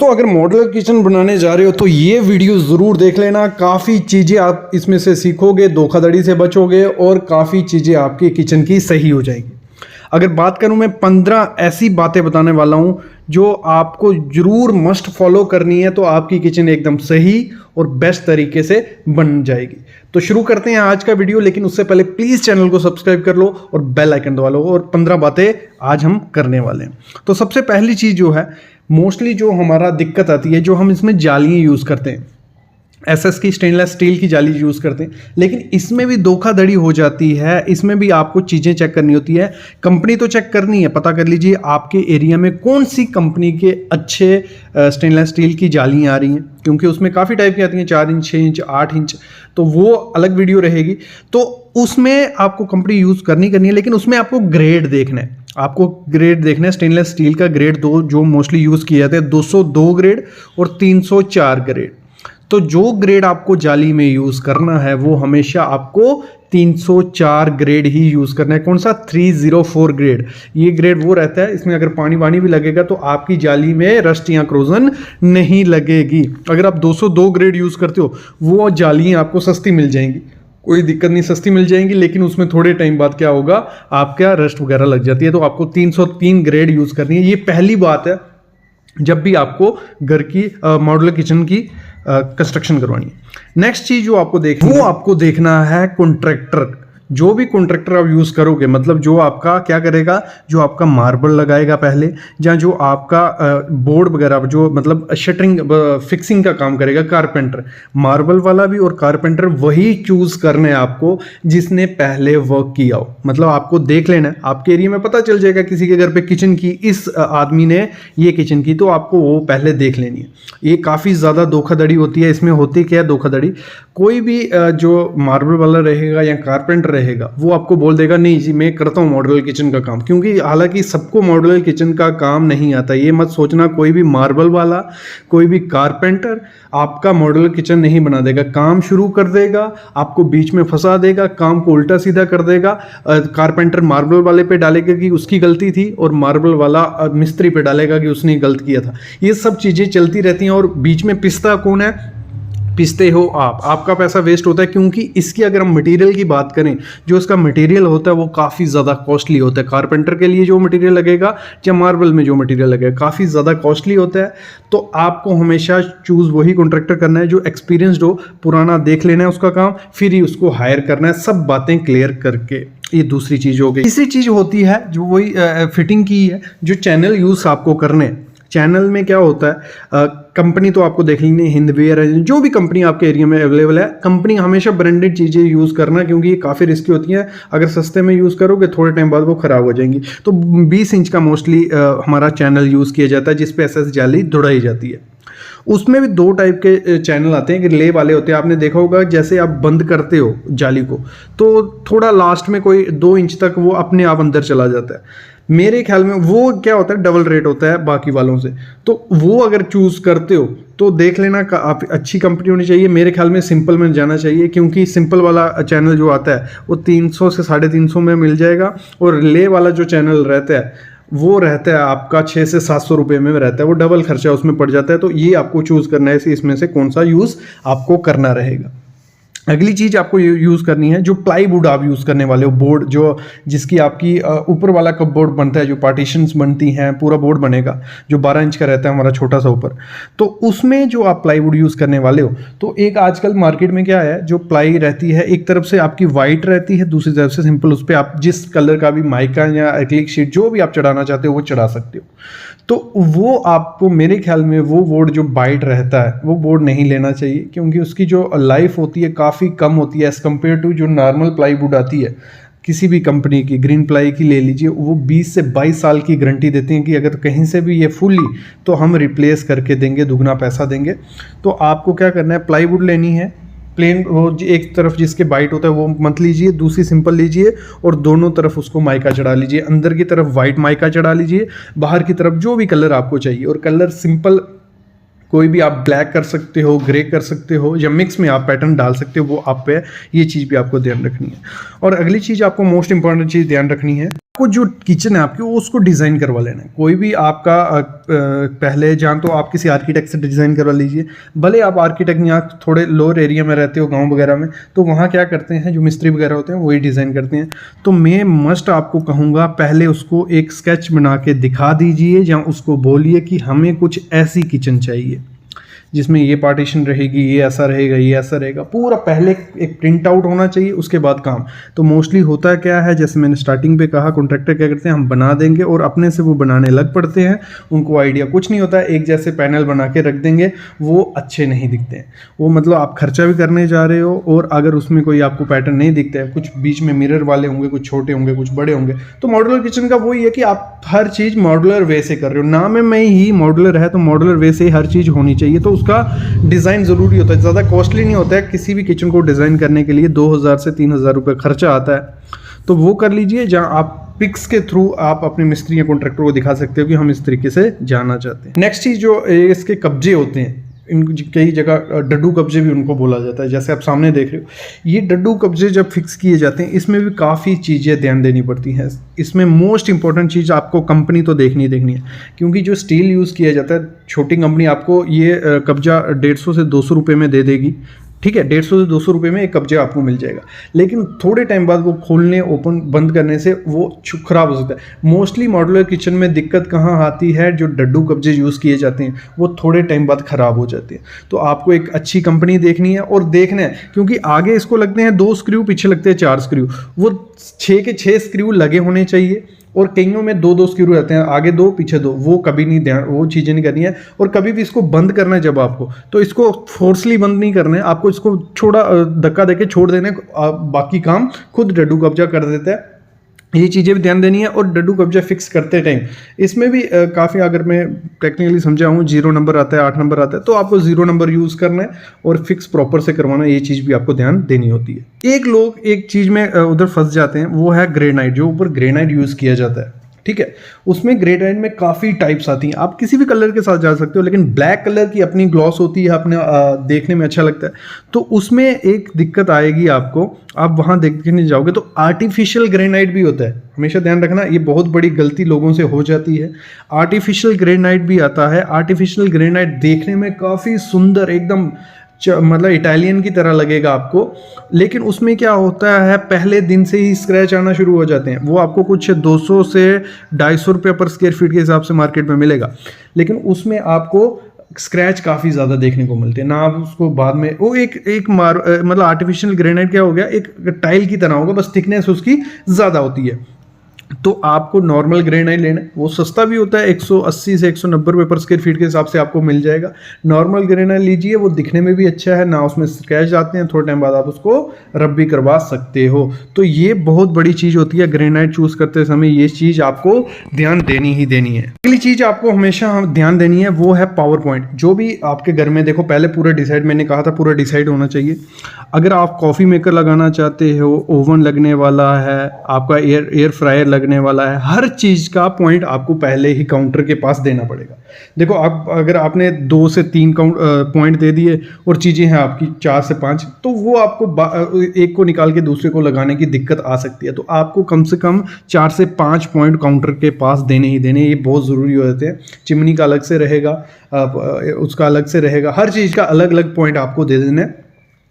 दोस्तों अगर modular kitchen बनाने जा रहे हो तो ये वीडियो ज़रूर देख लेना। काफ़ी चीज़ें आप इसमें से सीखोगे, धोखाधड़ी से बचोगे और काफ़ी चीज़ें आपकी किचन की सही हो जाएगी। अगर बात करूं, मैं 15 ऐसी बातें बताने वाला हूं जो आपको ज़रूर मस्ट फॉलो करनी है, तो आपकी किचन एकदम सही और बेस्ट तरीके से बन जाएगी। तो शुरू करते हैं आज का वीडियो, लेकिन उससे पहले प्लीज़ चैनल को सब्सक्राइब कर लो और बेल आइकन दबा लो। और 15 बातें आज हम करने वाले हैं। तो सबसे पहली चीज़ जो है, मोस्टली जो हमारा दिक्कत आती है, जो हम इसमें जालियाँ यूज़ करते हैं, एसएस की स्टेनलेस स्टील की जाली यूज़ करते हैं, लेकिन इसमें भी धोखाधड़ी हो जाती है। इसमें भी आपको चीज़ें चेक करनी होती है। कंपनी तो चेक करनी है, पता कर लीजिए आपके एरिया में कौन सी कंपनी के अच्छे स्टेनलेस स्टील की जालियाँ आ रही हैं, क्योंकि उसमें काफ़ी टाइप की आती हैं, 4 इंच, 6 इंच, 8 इंच, तो वो अलग वीडियो रहेगी। तो उसमें आपको कंपनी यूज़ करनी है, लेकिन उसमें आपको ग्रेड देखना है। आपको ग्रेड देखना है। स्टेनलेस स्टील का ग्रेड 2 जो मोस्टली यूज़ किया जाता है, 202 ग्रेड और 304 ग्रेड। तो जो ग्रेड आपको जाली में यूज़ करना है वो हमेशा आपको 304 ग्रेड ही यूज़ करना है। कौन सा? 304 ग्रेड। ये ग्रेड वो रहता है, इसमें अगर पानी वानी भी लगेगा तो आपकी जाली में रस्ट या क्रोजन नहीं लगेगी। अगर आप 202 ग्रेड यूज़ करते हो, वो जालियाँ आपको सस्ती मिल जाएंगी, कोई दिक्कत नहीं, सस्ती मिल जाएंगी, लेकिन उसमें थोड़े टाइम बाद क्या होगा, आपका रस्ट वगैरह लग जाती है। तो आपको 303 ग्रेड यूज़ करनी है। ये पहली बात है जब भी आपको घर की मॉड्यूलर किचन की कंस्ट्रक्शन करवानी है। नेक्स्ट चीज जो आपको देखनी, वो आपको देखना है कॉन्ट्रैक्टर। जो भी कॉन्ट्रैक्टर आप यूज़ करोगे, मतलब जो आपका क्या करेगा, जो आपका मार्बल लगाएगा पहले, या जो आपका बोर्ड वगैरह, जो मतलब शटरिंग फिक्सिंग का काम करेगा, कारपेंटर। मार्बल वाला भी और कारपेंटर वही चूज़ करना है आपको जिसने पहले वर्क किया हो। मतलब आपको देख लेना है, आपके एरिया में पता चल जाएगा किसी के घर पे किचन की, इस आदमी ने ये किचन की, तो आपको वो पहले देख लेनी है। ये काफ़ी ज़्यादा धोखाधड़ी होती है। इसमें होती क्या है धोखाधड़ी, कोई भी जो मार्बल वाला रहेगा या कारपेंटर रहेगा, वो आपको बोल देगा नहीं जी मैं करता हूँ मॉड्यूलर किचन का काम, क्योंकि हालांकि सबको मॉड्यूलर किचन का काम नहीं आता। ये मत सोचना कोई भी मार्बल वाला, कोई भी कारपेंटर आपका मॉड्यूलर किचन नहीं बना देगा। काम शुरू कर देगा, आपको बीच में फंसा देगा, काम को उल्टा सीधा कर देगा। कारपेंटर मार्बल वाले पे डालेगा कि उसकी गलती थी, और मार्बल वाला मिस्त्री पे डालेगा कि उसने गलत किया था। ये सब चीज़ें चलती रहती हैं, और बीच में पिसता कौन है? पिसते हो आप। आपका पैसा वेस्ट होता है, क्योंकि इसकी अगर हम मटेरियल की बात करें, जो इसका मटेरियल होता है वो काफ़ी ज़्यादा कॉस्टली होता है। कारपेंटर के लिए जो मटेरियल लगेगा या मार्बल में जो मटेरियल लगेगा, काफ़ी ज़्यादा कॉस्टली होता है। तो आपको हमेशा चूज़ वही कॉन्ट्रैक्टर करना है जो एक्सपीरियंसड हो, पुराना देख लेना है उसका काम, फिर ही उसको हायर करना है, सब बातें क्लियर करके। ये दूसरी चीज़ हो गई। तीसरी चीज़ होती है जो वही फिटिंग की है, जो चैनल यूज़ आपको करने। चैनल में क्या होता है, कंपनी तो आपको देख लेनी है, हिंदवेयर है, जो भी कंपनी आपके एरिया में अवेलेबल है। कंपनी हमेशा ब्रांडेड चीज़ें यूज़ करना, क्योंकि ये काफ़ी रिस्की होती हैं। अगर सस्ते में यूज़ करोगे थोड़े टाइम बाद वो ख़राब हो जाएंगी। तो 20 इंच का मोस्टली हमारा चैनल यूज़ किया जाता है, जिस पे एसएस जाली दौड़ाई जाती है। उसमें भी 2 टाइप के चैनल आते हैं, रिले वाले होते हैं। आपने देखा होगा जैसे आप बंद करते हो जाली को, तो थोड़ा लास्ट में कोई 2 इंच तक वो अपने आप अंदर चला जाता है। मेरे ख्याल में वो क्या होता है, डबल रेट होता है बाकी वालों से। तो वो अगर चूज़ करते हो तो देख लेना, आप अच्छी कंपनी होनी चाहिए। मेरे ख्याल में सिंपल में जाना चाहिए, क्योंकि सिंपल वाला चैनल जो आता है वो 300 से 350 में मिल जाएगा, और रिले वाला जो चैनल रहता है वो रहता है आपका 600 से 700 रुपये में रहता है। वो डबल खर्चा उसमें पड़ जाता है। तो ये आपको चूज़ करना है इसमें से कौन सा यूज़ आपको करना रहेगा। अगली चीज़ आपको यूज़ करनी है, जो प्लाईवुड आप यूज़ करने वाले हो, बोर्ड जो जिसकी आपकी ऊपर वाला कप बोर्ड बनता है, जो पार्टीशंस बनती हैं, पूरा बोर्ड बनेगा जो 12 इंच का रहता है हमारा छोटा सा ऊपर। तो उसमें जो आप प्लाईवुड यूज़ करने वाले हो, तो एक आजकल मार्केट में क्या है, जो प्लाई रहती है, एक तरफ से आपकी वाइट रहती है, दूसरी तरफ से सिंपल। उस पर आप जिस कलर का भी माइका या एक्रिलिक शीट जो भी आप चढ़ाना चाहते हो वो चढ़ा सकते हो। तो वो आपको मेरे ख्याल में वो बोर्ड जो बाइट रहता है वो बोर्ड नहीं लेना चाहिए, क्योंकि उसकी जो लाइफ होती है काफ़ी कम होती है एज़ कम्पेयर टू जो नॉर्मल प्लाईवुड आती है। किसी भी कंपनी की, ग्रीन प्लाई की ले लीजिए, वो 20 से 22 साल की गारंटी देते हैं कि अगर कहीं से भी ये फुल्ली तो हम रिप्लेस करके देंगे, दुगना पैसा देंगे। तो आपको क्या करना है, प्लाईवुड लेनी है प्लेन, वो एक तरफ जिसके बाइट होता है वो मत लीजिए, दूसरी सिंपल लीजिए, और दोनों तरफ उसको माइका चढ़ा लीजिए। अंदर की तरफ वाइट माइका चढ़ा लीजिए, बाहर की तरफ जो भी कलर आपको चाहिए। और कलर सिंपल कोई भी आप ब्लैक कर सकते हो, ग्रे कर सकते हो, या मिक्स में आप पैटर्न डाल सकते हो, वो आप पे। ये चीज़ भी आपको ध्यान रखनी है। और अगली चीज़ आपको मोस्ट इंपॉर्टेंट चीज़ ध्यान रखनी है, आपको जो किचन है आपकी वो उसको डिज़ाइन करवा लेना है। कोई भी आपका पहले जहाँ तो आप किसी आर्किटेक्ट से डिज़ाइन करवा लीजिए, भले आप आर्किटेक्ट यहाँ थोड़े लोअर एरिया में रहते हो गांव वगैरह में, तो वहाँ क्या करते हैं जो मिस्त्री वगैरह होते हैं वही डिज़ाइन करते हैं। तो मैं मस्ट आपको कहूँगा पहले उसको एक स्केच बना के दिखा दीजिए, या उसको बोलिए कि हमें कुछ ऐसी किचन चाहिए जिसमें ये पार्टीशन रहेगी, ये ऐसा रहेगा, ये ऐसा रहेगा, पूरा पहले एक प्रिंट आउट होना चाहिए, उसके बाद काम। तो मोस्टली होता क्या है, जैसे मैंने स्टार्टिंग पे कहा, कॉन्ट्रैक्टर क्या करते हैं, हम बना देंगे और अपने से वो बनाने लग पड़ते हैं। उनको आइडिया कुछ नहीं होता है, एक जैसे पैनल बना के रख देंगे, वो अच्छे नहीं दिखते हैं। वो मतलब आप खर्चा भी करने जा रहे हो, और अगर उसमें कोई आपको पैटर्न नहीं दिखता है, कुछ बीच में मिरर वाले होंगे, कुछ छोटे होंगे, कुछ बड़े होंगे। तो मॉड्यूलर किचन का वही है कि आप हर चीज़ मॉड्यूलर वे से कर रहे हो। नाम में ही मॉड्यूलर है, तो मॉड्यूलर वे से हर चीज़ होनी चाहिए। तो उसका डिज़ाइन ज़रूरी होता है, ज़्यादा कॉस्टली नहीं होता है। किसी भी किचन को डिज़ाइन करने के लिए 2000 से 3000 रुपये खर्चा आता है, तो वो कर लीजिए। जहाँ आप पिक्स के थ्रू आप अपने मिस्त्री या कॉन्ट्रैक्टर को दिखा सकते हो कि हम इस तरीके से जाना चाहते हैं। नेक्स्ट चीज़ जो इसके कब्जे होते हैं, इन कई जगह डड्डू कब्जे भी उनको बोला जाता है, जैसे आप सामने देख रहे हो। ये डड्डू कब्जे जब फिक्स किए जाते हैं, इसमें भी काफ़ी चीज़ें ध्यान देनी पड़ती हैं। इसमें मोस्ट इंपॉर्टेंट चीज़ आपको कंपनी तो देखनी है, क्योंकि जो स्टील यूज़ किया जाता है, छोटी कंपनी आपको ये कब्जा 150 से 200 रुपये में दे देगी, ठीक है। 150 से 200 रुपये में एक कब्जा आपको मिल जाएगा, लेकिन थोड़े टाइम बाद वो खोलने ओपन बंद करने से वो खराब हो सकता है। मोस्टली मॉड्यूलर किचन में दिक्कत कहाँ आती है, जो डड्डू कब्जे यूज़ किए जाते हैं वो थोड़े टाइम बाद ख़राब हो जाते हैं। तो आपको एक अच्छी कंपनी देखनी है और देखना है, क्योंकि आगे इसको लगते हैं 2 स्क्रू, पीछे लगते हैं 4 स्क्रू। वो 6 के 6 स्क्रू लगे होने चाहिए, और कईयों में 2-2 स्क्रू रहते हैं, आगे 2 पीछे 2। वो कभी नहीं ध्यान, वो चीज़ें नहीं करनी है। और कभी भी इसको बंद करना है जब आपको, तो इसको फोर्सली बंद नहीं करना है, आपको इसको छोड़ा धक्का देके छोड़ देना है, बाकी काम खुद डड्डू कब्जा कर देता है। ये चीज़ें भी ध्यान देनी है। और डड्डू कब्जा फिक्स करते टाइम इसमें भी काफ़ी, अगर मैं टेक्निकली समझाऊँ, 0 नंबर आता है, 8 नंबर आता है, तो आपको 0 नंबर यूज़ करना है और फिक्स प्रॉपर से करवाना है। ये चीज़ भी आपको ध्यान देनी होती है। एक लोग एक चीज़ में उधर फंस जाते हैं, वो है ग्रेनाइट, जो ऊपर ग्रेनाइट यूज़ किया जाता है, ठीक है। उसमें ग्रेनाइट में काफ़ी टाइप्स आती हैं, आप किसी भी कलर के साथ जा सकते हो, लेकिन ब्लैक कलर की अपनी ग्लॉस होती है, अपने देखने में अच्छा लगता है। तो उसमें एक दिक्कत आएगी आपको, आप वहाँ देखने जाओगे तो आर्टिफिशियल ग्रेनाइट भी होता है। हमेशा ध्यान रखना, ये बहुत बड़ी गलती लोगों से हो जाती है। आर्टिफिशियल ग्रेनाइट भी आता है। आर्टिफिशियल ग्रेनाइट देखने में काफ़ी सुंदर, एकदम मतलब इटालियन की तरह लगेगा आपको, लेकिन उसमें क्या होता है, पहले दिन से ही स्क्रैच आना शुरू हो जाते हैं। वो आपको कुछ 200 से 250 रुपये पर स्क्वायर फीट के हिसाब से मार्केट में मिलेगा, लेकिन उसमें आपको स्क्रैच काफ़ी ज़्यादा देखने को मिलते हैं ना। आप उसको बाद में वो मतलब आर्टिफिशियल ग्रेनाइट क्या हो गया, एक टाइल की तरह होगा, बस थिकनेस उसकी ज़्यादा होती है। तो आपको नॉर्मल ग्रेनाइट लेना है, वो सस्ता भी होता है, 180 से 190 रुपये पर स्क्वायर फीट के हिसाब से आपको मिल जाएगा। नॉर्मल ग्रेनाइट लीजिए, वो दिखने में भी अच्छा है, ना उसमें स्क्रैच आते हैं, थोड़े टाइम बाद आप उसको रब भी करवा सकते हो। तो ये बहुत बड़ी चीज़ होती है ग्रेनाइट चूज़ करते समय, ये चीज़ आपको ध्यान देनी ही देनी है। अगली चीज़ आपको हमेशा ध्यान देनी है वो है पावर पॉइंट। जो भी आपके घर में, देखो पहले पूरा डिसाइड, मैंने कहा था पूरा डिसाइड होना चाहिए। अगर आप कॉफ़ी मेकर लगाना चाहते हो, ओवन लगने वाला है, आपका एयर फ्रायर लगने वाला है, हर चीज़ का पॉइंट आपको पहले ही काउंटर के पास देना पड़ेगा। देखो आप अगर आपने 2 से 3 पॉइंट दे दिए और चीज़ें हैं आपकी 4 से 5, तो वो आपको एक को निकाल के दूसरे को लगाने की दिक्कत आ सकती है। तो आपको कम से कम 4 से 5 पॉइंट काउंटर के पास देने ही देने, ये बहुत ज़रूरी हो जाते हैं। चिमनी का अलग से रहेगा, उसका अलग से रहेगा, हर चीज़ का अलग अलग पॉइंट आपको दे देना है।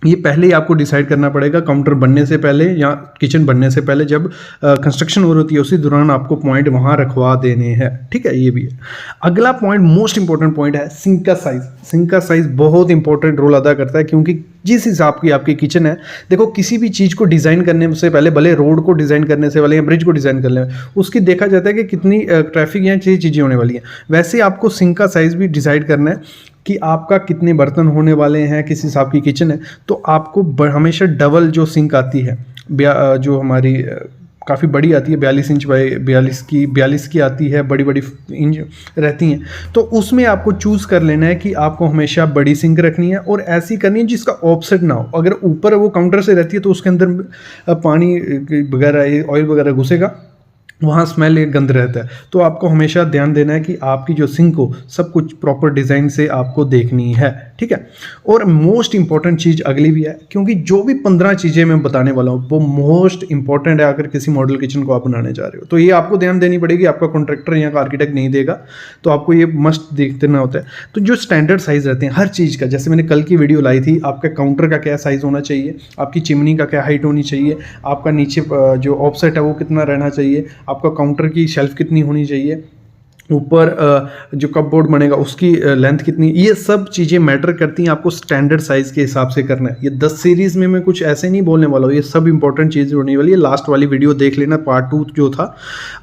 ये पहले ही आपको डिसाइड करना पड़ेगा काउंटर बनने से पहले या किचन बनने से पहले, जब कंस्ट्रक्शन हो रही है उसी दौरान आपको पॉइंट वहाँ रखवा देने हैं, ठीक है। ये भी है। अगला पॉइंट, मोस्ट इंपॉर्टेंट पॉइंट है सिंक का साइज़। सिंक का साइज़ बहुत इंपॉर्टेंट रोल अदा करता है, क्योंकि जिस हिसाब की आपकी किचन है, देखो किसी भी चीज़ को डिज़ाइन करने से पहले, भले रोड को डिज़ाइन करने से पहले या ब्रिज को डिज़ाइन करने में, उसकी देखा जाता है कि कितनी ट्रैफिक या चीज़ें होने वाली हैं। वैसे आपको सिंक का साइज़ भी डिसाइड करना है कि आपका कितने बर्तन होने वाले हैं, किस हिसाब की किचन है। तो आपको हमेशा डबल जो सिंक आती है, जो हमारी काफ़ी बड़ी आती है, 42 इंच बाई 42 की आती है, बड़ी बड़ी इंच रहती हैं, तो उसमें आपको चूज़ कर लेना है कि आपको हमेशा बड़ी सिंक रखनी है और ऐसी करनी है जिसका ऑफसेट ना हो। अगर ऊपर वो काउंटर से रहती है तो उसके अंदर पानी वगैरह, ऑयल वगैरह घुसेगा, वहाँ स्मेल एक गंद रहता है। तो आपको हमेशा ध्यान देना है कि आपकी जो सिंक हो, सब कुछ प्रॉपर डिज़ाइन से आपको देखनी है। ठीक है। और मोस्ट इंपॉर्टेंट चीज़ अगली भी है, क्योंकि जो भी 15 चीज़ें मैं बताने वाला हूँ वो मोस्ट इंपॉर्टेंट है अगर किसी मॉडल किचन को आप बनाने जा रहे हो। तो ये आपको ध्यान देनी पड़ेगी, आपका कॉन्ट्रैक्टर या आर्किटेक्ट नहीं देगा, तो आपको ये मस्ट देखना होता है। तो जो स्टैंडर्ड साइज़ रहते हैं हर चीज़ का, जैसे मैंने कल की वीडियो लाई थी, आपका काउंटर का क्या साइज़ होना चाहिए, आपकी चिमनी का क्या हाइट होनी चाहिए, आपका नीचे जो ऑफसेट है वो कितना रहना चाहिए, आपका काउंटर की शेल्फ कितनी होनी चाहिए, ऊपर जो कपबोर्ड बनेगा उसकी लेंथ कितनी, ये सब चीज़ें मैटर करती हैं। आपको स्टैंडर्ड साइज़ के हिसाब से करना है। ये 10 सीरीज़ में मैं कुछ ऐसे नहीं बोलने वाला हूँ, ये सब इंपॉर्टेंट चीज़ें होने वाली है। लास्ट वाली वीडियो देख लेना, पार्ट 2 जो था।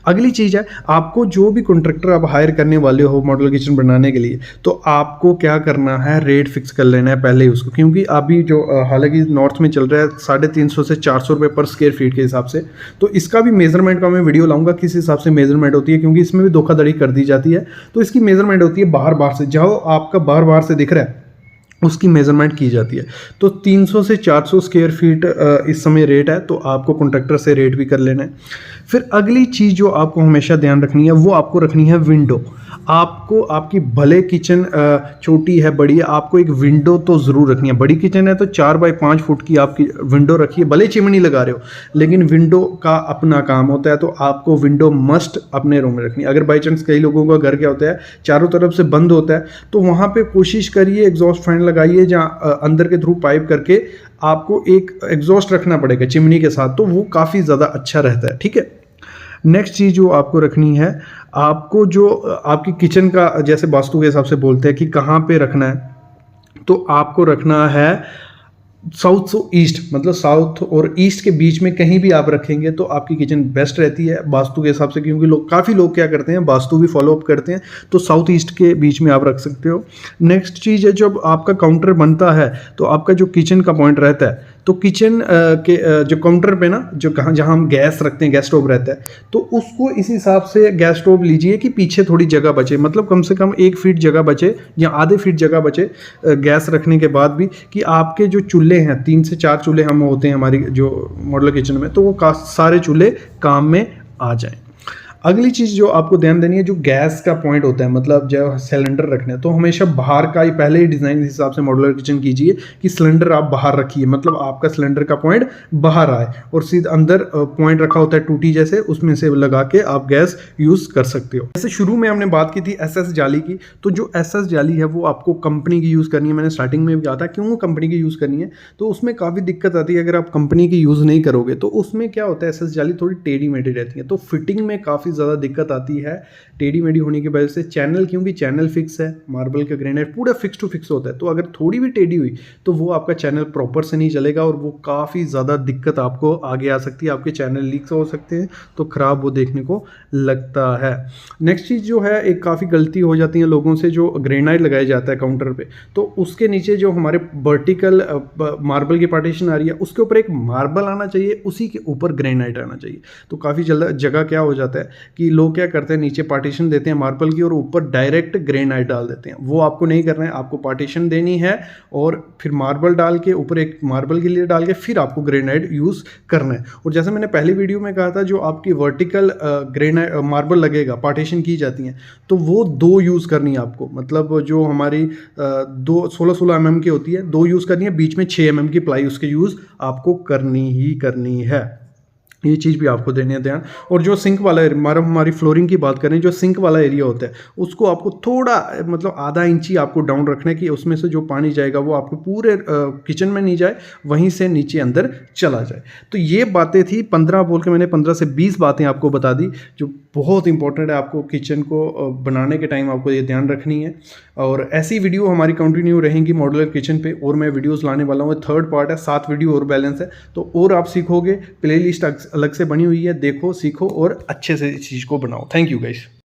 अगली चीज़ है, आपको जो भी कॉन्ट्रैक्टर आप हायर करने वाले हो मॉडल किचन बनाने के लिए, तो आपको क्या करना है, रेट फिक्स कर लेना है पहले ही उसको, क्योंकि अभी जो हालांकि नॉर्थ में चल रहा है 350 से 400 रुपये पर स्क्वायर फीट के हिसाब से। तो इसका भी मेजरमेंट का मैं वीडियो लाऊंगा, किस हिसाब से मेजरमेंट होती है, क्योंकि इसमें भी धोखाधड़ी कर दी जाती है। तो इसकी मेजरमेंट होती है बाहर से, जो आपका बाहर से दिख रहा है उसकी मेजरमेंट की जाती है। तो 300 से 400 स्क्वायर फीट इस समय रेट है, तो आपको कॉन्ट्रैक्टर से रेट भी कर लेना है। फिर अगली चीज़ जो आपको हमेशा ध्यान रखनी है, वो आपको रखनी है विंडो। आपको आपकी भले किचन छोटी है बड़ी है, आपको एक विंडो तो ज़रूर रखनी है। बड़ी किचन है तो 4 बाई 5 फुट की आपकी विंडो रखिए, भले चिमनी लगा रहे हो, लेकिन विंडो का अपना काम होता है, तो आपको विंडो मस्ट अपने रूम में रखनी है। अगर बाई चांस कई लोगों का घर क्या होता है, चारों तरफ से बंद होता है, तो वहाँ पे कोशिश करिए एग्जॉस्ट फैन लगाइए, जहाँ अंदर के थ्रू पाइप करके आपको एक एग्जॉस्ट रखना पड़ेगा चिमनी के साथ, तो वो काफ़ी ज़्यादा अच्छा रहता है, ठीक है। नेक्स्ट चीज़ जो आपको रखनी है, आपको जो आपकी किचन का जैसे वास्तु के हिसाब से बोलते हैं कि कहाँ पे रखना है, तो आपको रखना है साउथ से ईस्ट, मतलब साउथ और ईस्ट के बीच में कहीं भी आप रखेंगे तो आपकी किचन बेस्ट रहती है वास्तु के हिसाब से, क्योंकि काफ़ी लोग क्या करते हैं, वास्तु भी फॉलो अप करते हैं, तो साउथ ईस्ट के बीच में आप रख सकते हो। नेक्स्ट चीज़ है, जब आपका काउंटर बनता है तो आपका जो किचन का पॉइंट रहता है, तो किचन के जो काउंटर पे ना, जो जहाँ हम गैस रखते हैं, गैस स्टोव रहता है, तो उसको इस हिसाब से गैस स्टोव लीजिए कि पीछे थोड़ी जगह बचे, मतलब कम से कम 1 फीट जगह बचे या आधे फीट जगह बचे गैस रखने के बाद भी, कि आपके जो चूल्हे हैं, 3 से 4 चूल्हे हम होते हैं हमारी जो मॉडल किचन में, तो वो सारे चूल्हे काम में आ जाएं। अगली चीज़ जो आपको ध्यान देनी है, जो गैस का पॉइंट होता है, मतलब जब सिलेंडर रखना है तो हमेशा बाहर का ही पहले ही डिज़ाइन इस हिसाब से मॉड्यूलर किचन कीजिए कि सिलेंडर आप बाहर रखिए, मतलब आपका सिलेंडर का पॉइंट बाहर आए, और सीधे अंदर पॉइंट रखा होता है टूटी जैसे, उसमें से लगा के आप गैस यूज़ कर सकते हो। जैसे शुरू में हमने बात की थी SS जाली की, तो जो SS जाली है वो आपको कंपनी की यूज़ करनी है। मैंने स्टार्टिंग में भी कहा था क्यों कंपनी की यूज़ करनी है, तो उसमें काफ़ी दिक्कत आती है। अगर आप कंपनी की यूज़ नहीं करोगे तो उसमें क्या होता है, SS जाली थोड़ी टेढ़ी मेढ़ी रहती है, तो फिटिंग में काफ़ी ज़्यादा दिक्कत आती है टेढ़ी मेढ़ी होने की वजह से। चैनल, क्योंकि चैनल फिक्स है, मार्बल का ग्रेनाइट पूरा फिक्स टू फिक्स होता है, तो अगर थोड़ी भी टेढ़ी हुई तो वो आपका चैनल प्रॉपर से नहीं चलेगा, और वो काफ़ी ज़्यादा दिक्कत आपको आगे आ सकती है। आपके चैनल लीक हो सकते हैं, तो ख़राब वो देखने को लगता है। नेक्स्ट चीज़ जो है, एक काफ़ी गलती हो जाती है लोगों से, जो ग्रेनाइट लगाया जाता है काउंटर पे, तो उसके नीचे जो हमारे वर्टिकल मार्बल की पार्टीशन आ रही है, उसके ऊपर एक मार्बल आना चाहिए, उसी के ऊपर ग्रेनाइट आना चाहिए। तो काफ़ी जगह क्या हो जाता है कि लोग क्या करते हैं, नीचे पार्टीशन देते हैं मार्बल की और ऊपर डायरेक्ट ग्रेनाइट डाल देते हैं। वो आपको नहीं करना है, आपको पार्टीशन देनी है और फिर मार्बल डाल के ऊपर एक मार्बल की लेयर डाल के फिर आपको ग्रेनाइट यूज़ करना है। और जैसे मैंने पहली वीडियो में कहा था, जो आपकी वर्टिकल ग्रेनाइट मार्बल लगेगा, पार्टीशन की जाती हैं, तो वो 2 यूज़ करनी है आपको, मतलब जो हमारी 16 mm की होती है, 2 यूज़ करनी है, बीच में 6 mm की प्लाई उसके यूज़ आपको करनी ही करनी है। ये चीज़ भी आपको देनी है ध्यान। और जो सिंक वाला हमारी फ्लोरिंग की बात करें, जो सिंक वाला एरिया होता है, उसको आपको थोड़ा मतलब आधा इंची आपको डाउन रखना है, कि उसमें से जो पानी जाएगा वो आपको पूरे किचन में नहीं जाए, वहीं से नीचे अंदर चला जाए। तो ये बातें थी, 15 बोल के मैंने 15 से 20 बातें आपको बता दी, जो बहुत इंपॉर्टेंट है। आपको किचन को बनाने के टाइम आपको ये ध्यान रखनी है। और ऐसी वीडियो हमारी कंटिन्यू रहेंगी मॉड्यूलर किचन पे, और मैं वीडियोस लाने वाला हूँ। 3rd पार्ट है, 7 वीडियो और बैलेंस है, तो और आप सीखोगे। प्लेलिस्ट अलग से बनी हुई है, देखो, सीखो और अच्छे से इस चीज़ को बनाओ। Thank you guys.